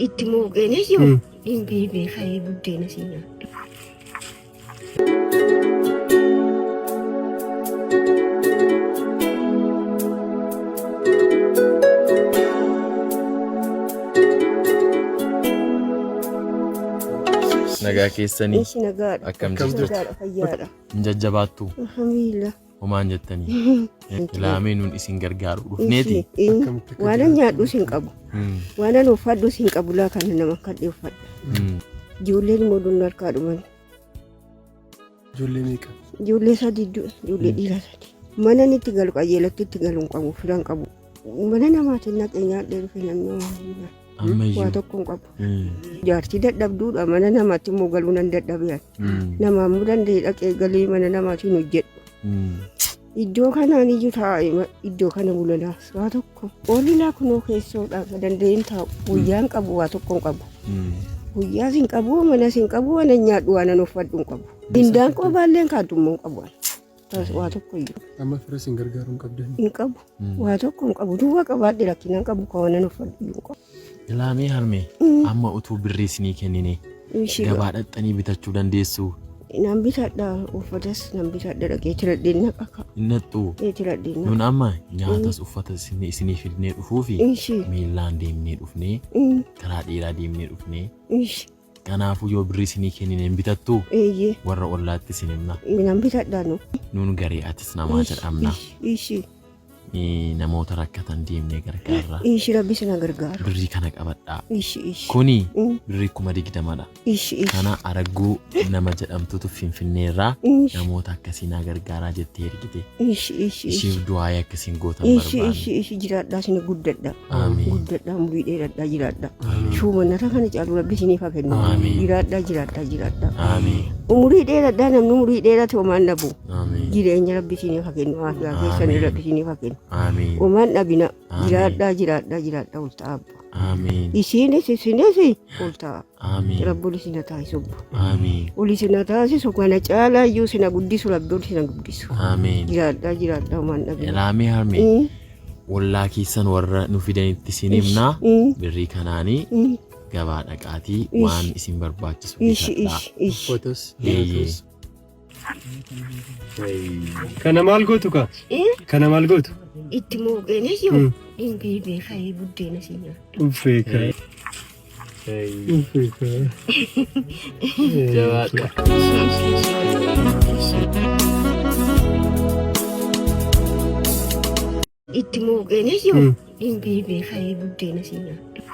Itti muuqeenis yoo dhimbii beekayee buddeena si nyaadhu. Nagaa keessanii akkam jirtu? Fayyaadha. Jajjabaattu. Alhamdulillah. Homaan jettanii ilaamee nuun isin gargaaru dhufneeti. Waan nyaadhu isin qabu. Waan uffadhu isin qabu laa kan nama kadhee uffadha. Ijoolleen immoo dunni harkaa dhuman. Ijoollee meeqa? Ijoollee sadii ijoollee dhiiraa sadii. Mana itti galu qajeelatti itti galu hin qabu firan qabu. Mana namaatiin naqee nyaadhee dhufe naannoo waa tokko hin qabu. Jaartii dadhabduudha mana namaatti immoo galuu nan dadhabee namaa immoo danda'ee dhaqee galee mana namaatiin hojjedhu. Iddoo kanaan iyyuu taa'e iddoo kana bulalaas waa tokko oolilaa kunoo keessoodhaan danda'een taa'u guyyaan qabu waa tokko hin qabu. Guyyaa sin qabu mana sin qabu waan nyaadhu waan uffadhu hin qabu. Indaan qobaalleen kaadummoo hin qabu. Waa tokko iyyuu. Amma fira sin gargaaru hin qabdan. Hin qabu. Waa tokko hin qabu. Duwwaa qabaadhe rakkinaan qabu kan waan uffadhu hin qabu. Ilaamee harmee amma utuu birrii isinii kennine gabaa dhaqxanii bitachuu dandeessu. Nan bitadha uffatas nan bitadha dhaqee tiradheen naqaka. Innattu nun amma nyaatas uffatas isinii fidnee dhufuufi miillaan deemnee dhufnee karaa dheeraa deemnee dhufnee kanaafuu yoo birrii isinii kennine hin bitattu warra ollaatti isin himna. Nan bitadha nun garee atis namaa jedhamna. Namoota rakkatan deemnee gargaarra. Rabbi sana gargaara. Birrii kana qabadhaa. Kuni birrii 20,000dha. Kana araguu nama jedhamtutu Finfinneerraa namoota akkasii na gargaaraa jettee ergite. Ishiif du'aa akkasiin gootan barbaanne. Jiraadhaa isin guddadha. Guddadhaa umurii dheeradhaa jiraadha. Shuumannata kana caalu Rabbi isiniif haa kennu. Jiraadhaa. Umurii dheeradhaa namni umurii dheerate homaan dhabu. Jireenya Rabbi isiniif haa kennu. Aafiyaa keessanii Rabbi isiniif haa kennu. Oman dhabina jiraadhaa ultaa abba. Isinis ultaa. Rabbi isina taasisubu. Uli sina taasisu kana caalaa iyyuu sina guddisu Rabbi uli sina guddisu. Jiraadhaa oman dhabina. Ilaamee harmee wallaa keessan warra nu fidanitti isin himnaa birrii kanaanii gabaa dhaqaatii waan isin barbaachisu bitadhaa. Uffatas. Kana maal gootu ka? Kana maal gootu? Itti muuqeenis yoo dhimbii beekayee buddeena si nyaadhu. Ufeeka. Jabaadha. Itti muuqeenis yoo dhimbii beekayee buddeena si nyaadhu.